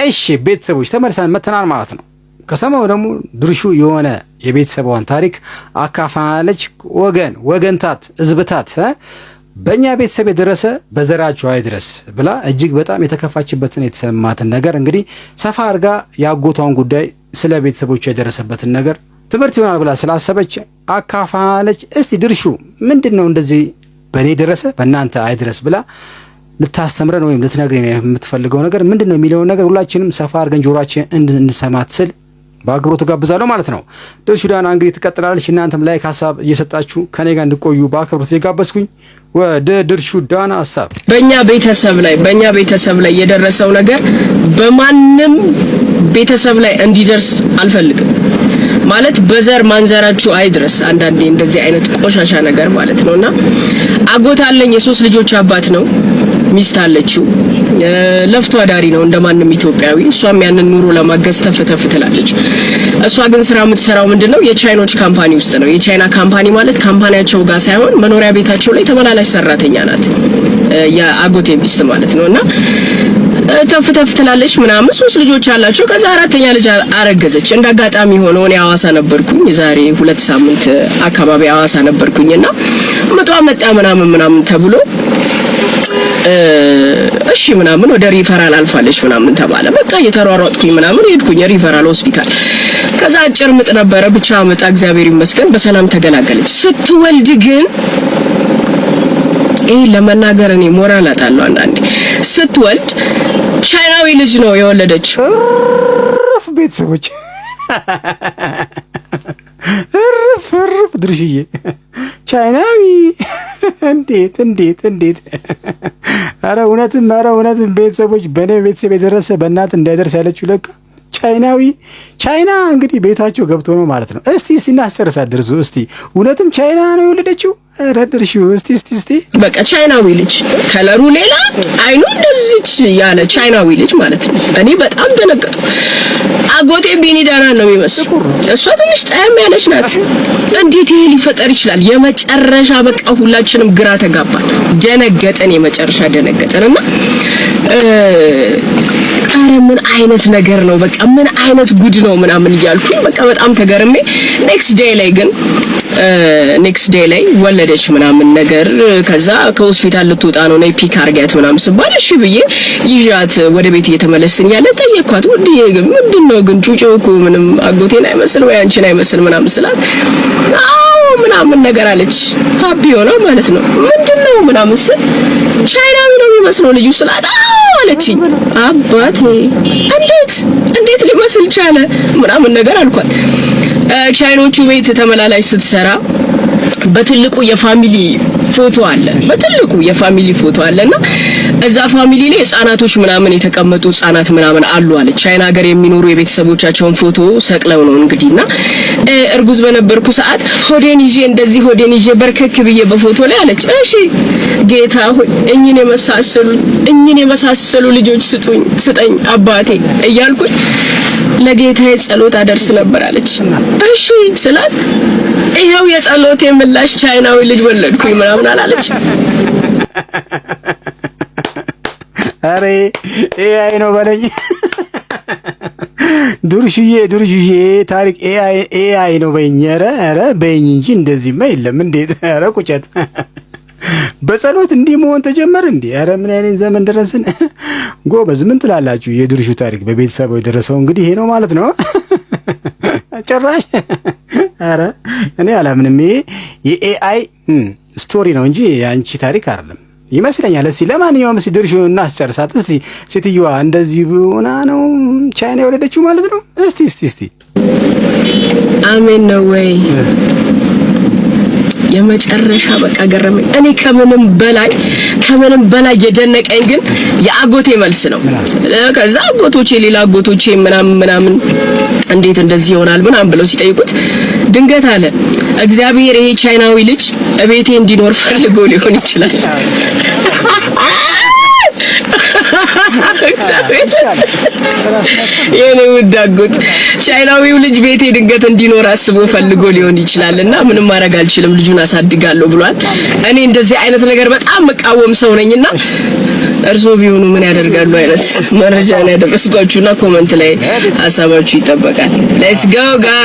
እሺ ቤተሰቦች ተመልሰን መተናል ማለት ነው። ከሰማው ደግሞ ድርሹ የሆነ የቤተሰቧን ታሪክ አካፋለች። ወገንታት ህዝብታት በእኛ ቤተሰብ የደረሰ በዘራችሁ አይድረስ ብላ እጅግ በጣም የተከፋችበትን የተሰማትን ነገር እንግዲህ ሰፋ አድርጋ ያጎቷን ጉዳይ ስለ ቤተሰቦቿ የደረሰበትን ነገር ትምህርት ይሆናል ብላ ስላሰበች አካፋለች። እስቲ ድርሹ ምንድነው እንደዚህ በእኔ ደረሰ በእናንተ አይድረስ ብላ ልታስተምረን ወይም ልትነግረን የምትፈልገው ነገር ምንድነው የሚለውን ነገር ሁላችንም ሰፋ አድርገን ጆሮአችን እንድንሰማት ስል በአክብሮት ተጋብዛለሁ ማለት ነው። ድርሹ ዳና እንግዲህ ትቀጥላለች። እናንተም ላይክ ሀሳብ እየሰጣችሁ ከኔ ጋር እንድቆዩ በአክብሮት እየጋበዝኩኝ ወደ ድርሹ ዳና ሀሳብ በእኛ ቤተሰብ ላይ የደረሰው ነገር በማንም ቤተሰብ ላይ እንዲደርስ አልፈልግም። ማለት በዘር ማንዘራችሁ አይድረስ። አንዳንዴ እንደዚህ አይነት ቆሻሻ ነገር ማለት ነውና አጎት አለኝ፣ የሶስት ልጆች አባት ነው። ሚስት አለችው፣ ለፍቶ አዳሪ ነው እንደማንም ኢትዮጵያዊ። እሷም ያንን ኑሮ ለማገዝ ተፍተፍ ትላለች። እሷ ግን ስራ የምትሰራው ምንድነው የቻይኖች ካምፓኒ ውስጥ ነው። የቻይና ካምፓኒ ማለት ካምፓኒያቸው ጋር ሳይሆን መኖሪያ ቤታቸው ላይ ተመላላሽ ሰራተኛ ናት፣ የአጎቴ ሚስት ማለት ነውና ተፍተፍ ትላለች ምናምን። ሶስት ልጆች አላቸው። ከዛ አራተኛ ልጅ አረገዘች። እንዳጋጣሚ ሆኖ እኔ ሐዋሳ ነበርኩኝ፣ የዛሬ 2 ሳምንት አካባቢ ሐዋሳ ነበርኩኝና ምጧ መጣ ምናምን ተብሎ እሺ ምናምን ወደ ሪፈራል አልፋለች ምናምን ተባለ። በቃ እየተሯሯጥኩኝ ምናምን ሄድኩኝ ሪፈራል ሆስፒታል። ከዛ አጭር ምጥ ነበረ፣ ብቻ መጣ፣ እግዚአብሔር ይመስገን በሰላም ተገላገለች። ስትወልድ ግን ለመናገር እኔ ሞራል አጣለሁ አንዳንዴ። ስትወልድ ቻይናዊ ልጅ ነው የወለደችው። ቤተሰቦች እርፍ ድርሽዬ ቻይናዊ እንዴት አረ እውነትም ቤተሰቦች በኔ ቤተሰብ የደረሰ በእናት እንዳይደርስ ያለችው ለካ ቻይና እንግዲህ ቤታቸው ገብቶ ነው ማለት ነው። እስቲ እናስጨርሳት ድርሱ። እስቲ እውነትም ቻይና ነው የወለደችው? አረ ድርሹ እስቲ በቃ ቻይናዊ ልጅ ከለሩ ሌላ አይኑ እንደዚህ ያለ ቻይናዊ ልጅ ማለት ነው። እኔ በጣም ደነገጥኩ። አጎቴ ቢኒ ዳና ነው የሚመስል፣ እሷ ትንሽ ጣያም ያለች ናት። እንዴት ይሄ ሊፈጠር ይችላል? የመጨረሻ በቃ ሁላችንም ግራ ተጋባን፣ የመጨረሻ ደነገጠንና አረ ምን አይነት ነገር ነው? በቃ ምን አይነት ጉድ ነው ምናምን እያልኩኝ በቃ በጣም ተገርሜ ኔክስት ዴይ ላይ ወለደች ምናምን ነገር። ከዛ ከሆስፒታል ልትወጣ ነው ነይ ፒክ አርጋት ምናምን ስባል እሺ ብዬ ይዣት ወደ ቤት እየተመለስን ያለ ጠየኳት። ወዲዬ ግን ምንድነው ግን ጩጬው እኮ ምንም አጎቴን አይመስል ወይ አንቺን አይመስል ምናምን ስላት አዎ ምናምን ነገር አለች። ሀቢ ሆነ ማለት ነው። ምንድነው ምናምን ስል ቻይናዊ ነው የሚመስለው ልጁ ስላት አዎ አለችኝ። አባቴ እንዴት ሊመስል ቻለ ምናምን ነገር አልኳት። ቻይኖቹ ቤት ተመላላሽ ስትሰራ በትልቁ የፋሚሊ ፎቶ አለና እዛ ፋሚሊ ላይ ህፃናቶች ምናምን የተቀመጡ ህፃናት ምናምን አሉ አለች። ቻይና ሀገር የሚኖሩ የቤተሰቦቻቸውን ፎቶ ሰቅለው ነው እንግዲህና እርጉዝ በነበርኩ ሰዓት ሆዴን ይዤ በርከክ ብዬ በፎቶ ላይ አለች። እሺ ጌታ ሆይ እኚህን የመሳሰሉ ልጆች ስጠኝ አባቴ እያልኩኝ ለጌታዬ ጸሎት አደርስ ነበር አለች። እሺ ስላት ይሄው የጸሎቴ ምላሽ ቻይናዊ ልጅ ወለድኩኝ ምናምን አላለች። አሬ ኤአይ ነው በለኝ ድርሹዬ ታሪክ ኤአይ ነው በይኝ። ኧረ በይኝ እንጂ እንደዚህማ የለም። እንዴት ኧረ ቁጨት በጸሎት እንዲህ መሆን ተጀመረ እንዴ? ኧረ ምን አይነት ዘመን ደረስን? ጎበዝ ምን ትላላችሁ? የድርሹ ታሪክ በቤተሰቡ የደረሰው እንግዲህ ይሄ ነው ማለት ነው። ጭራሽ ኧረ እኔ አላምንም። ይሄ የኤአይ ስቶሪ ነው እንጂ የአንቺ ታሪክ አይደለም ይመስለኛል። እስቲ ለማንኛውም እስቲ ድርሹ እናስጨርሳት። እስቲ ሴትዮዋ እንደዚህ ሆና ነው ቻይና የወለደችው ማለት ነው። እስቲ አሜን ነው ወይ? የመጨረሻ በቃ ገረመኝ። እኔ ከምንም በላይ የደነቀኝ ግን የአጎቴ መልስ ነው። ከዛ ሌላ አጎቶቼ ምናምን እንዴት እንደዚህ ይሆናል ምናምን ብለው ሲጠይቁት ድንገት አለ እግዚአብሔር ይሄ ቻይናዊ ልጅ እቤቴ እንዲኖር ፈልጎ ሊሆን ይችላል። የኔ ውድ አጎት ቻይናዊው ልጅ ቤቴ ድንገት እንዲኖር አስቦ ፈልጎ ሊሆን ይችላልና ምንም ማድረግ አልችልም፣ ልጁን አሳድጋለሁ ብሏል። እኔ እንደዚህ አይነት ነገር በጣም መቃወም ሰው ነኝና እርሶ ቢሆኑ ምን ያደርጋሉ አይነት መረጃ ነው ያደረስኳችሁና ኮሜንት ላይ ሀሳባችሁ ይጠበቃል። ሌትስ ጎ ጋይ